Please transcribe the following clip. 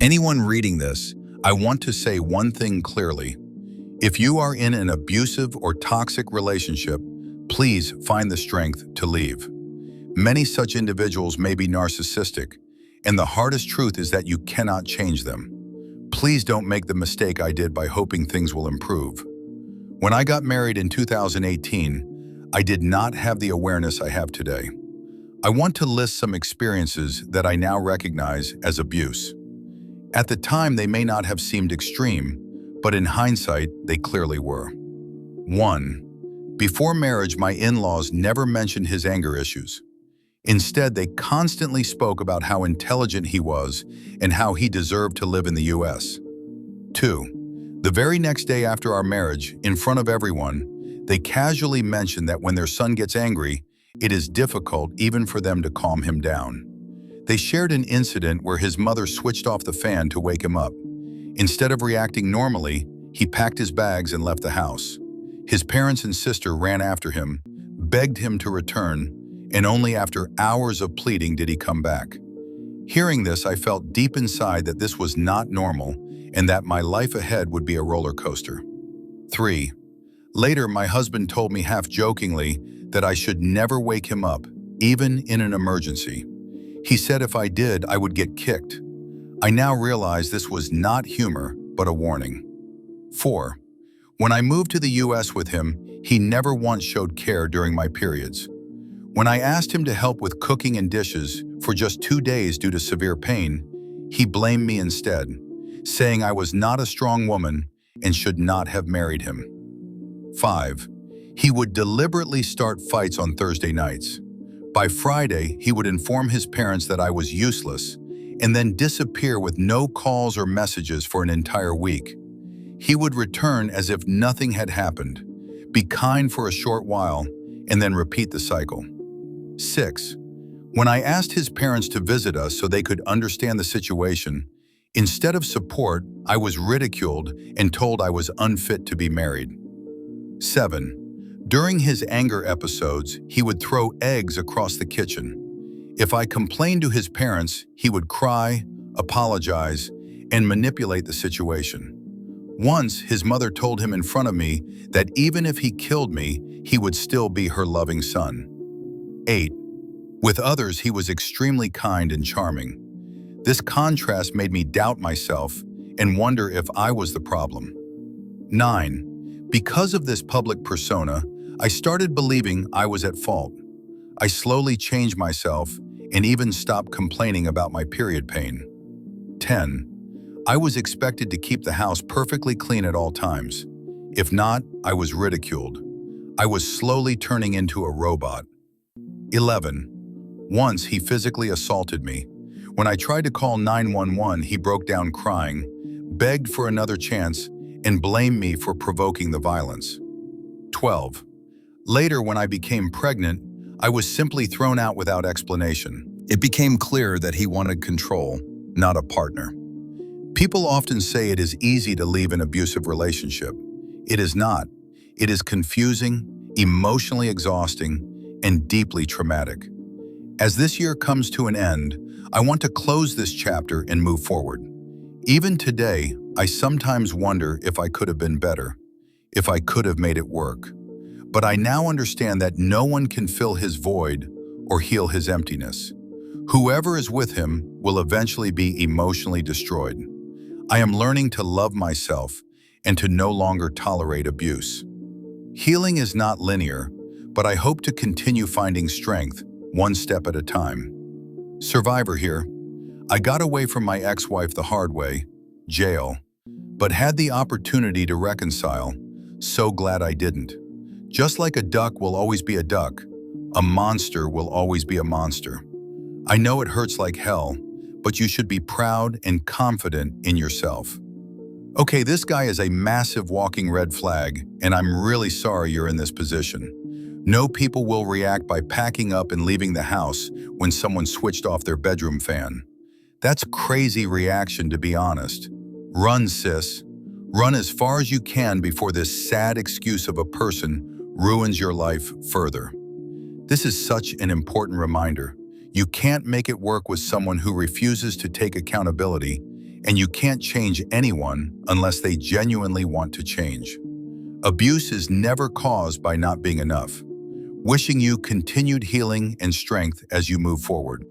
Anyone reading this, I want to say one thing clearly. If you are in an abusive or toxic relationship, please find the strength to leave. Many such individuals may be narcissistic, and the hardest truth is that you cannot change them. Please don't make the mistake I did by hoping things will improve. When I got married in 2018, I did not have the awareness I have today. I want to list some experiences that I now recognize as abuse. At the time, they may not have seemed extreme, but in hindsight, they clearly were. 1. Before marriage, my in-laws never mentioned his anger issues. Instead, they constantly spoke about how intelligent he was and how he deserved to live in the US. 2. The very next day after our marriage, in front of everyone, they casually mentioned that when their son gets angry, it is difficult even for them to calm him down. They shared an incident where his mother switched off the fan to wake him up. Instead of reacting normally, he packed his bags and left the house. His parents and sister ran after him, begged him to return, and only after hours of pleading did he come back. Hearing this, I felt deep inside that this was not normal and that my life ahead would be a roller coaster. 3. Later, my husband told me half-jokingly that I should never wake him up, even in an emergency. He said if I did, I would get kicked. I now realize this was not humor, but a warning. 4. When I moved to the US with him, he never once showed care during my periods. When I asked him to help with cooking and dishes for just 2 days due to severe pain, he blamed me instead, saying I was not a strong woman and should not have married him. 5. He would deliberately start fights on Thursday nights. By Friday, he would inform his parents that I was useless and then disappear with no calls or messages for an entire week. He would return as if nothing had happened, be kind for a short while, and then repeat the cycle. 6. When I asked his parents to visit us so they could understand the situation, instead of support, I was ridiculed and told I was unfit to be married. 7. During his anger episodes, he would throw eggs across the kitchen. If I complained to his parents, he would cry, apologize, and manipulate the situation. Once, his mother told him in front of me that even if he killed me, he would still be her loving son. 8. With others, he was extremely kind and charming. This contrast made me doubt myself and wonder if I was the problem. 9. Because of this public persona, I started believing I was at fault. I slowly changed myself and even stopped complaining about my period pain. 10. I was expected to keep the house perfectly clean at all times. If not, I was ridiculed. I was slowly turning into a robot. 11. Once he physically assaulted me. When I tried to call 911, he broke down crying, begged for another chance, and blamed me for provoking the violence. 12. Later, when I became pregnant, I was simply thrown out without explanation. It became clear that he wanted control, not a partner. People often say it is easy to leave an abusive relationship. It is not. It is confusing, emotionally exhausting, and deeply traumatic. As this year comes to an end, I want to close this chapter and move forward. Even today, I sometimes wonder if I could have been better, if I could have made it work. But I now understand that no one can fill his void or heal his emptiness. Whoever is with him will eventually be emotionally destroyed. I am learning to love myself and to no longer tolerate abuse. Healing is not linear, but I hope to continue finding strength, one step at a time. Survivor here. I got away from my ex-wife the hard way, jail, but had the opportunity to reconcile. So glad I didn't. Just like a duck will always be a duck, a monster will always be a monster. I know it hurts like hell, but you should be proud and confident in yourself. Okay, this guy is a massive walking red flag, and I'm really sorry you're in this position. No people will react by packing up and leaving the house when someone switched off their bedroom fan. That's a crazy reaction, to be honest. Run, sis. Run as far as you can before this sad excuse of a person ruins your life further. This is such an important reminder. You can't make it work with someone who refuses to take accountability, and you can't change anyone unless they genuinely want to change. Abuse is never caused by not being enough. Wishing you continued healing and strength as you move forward.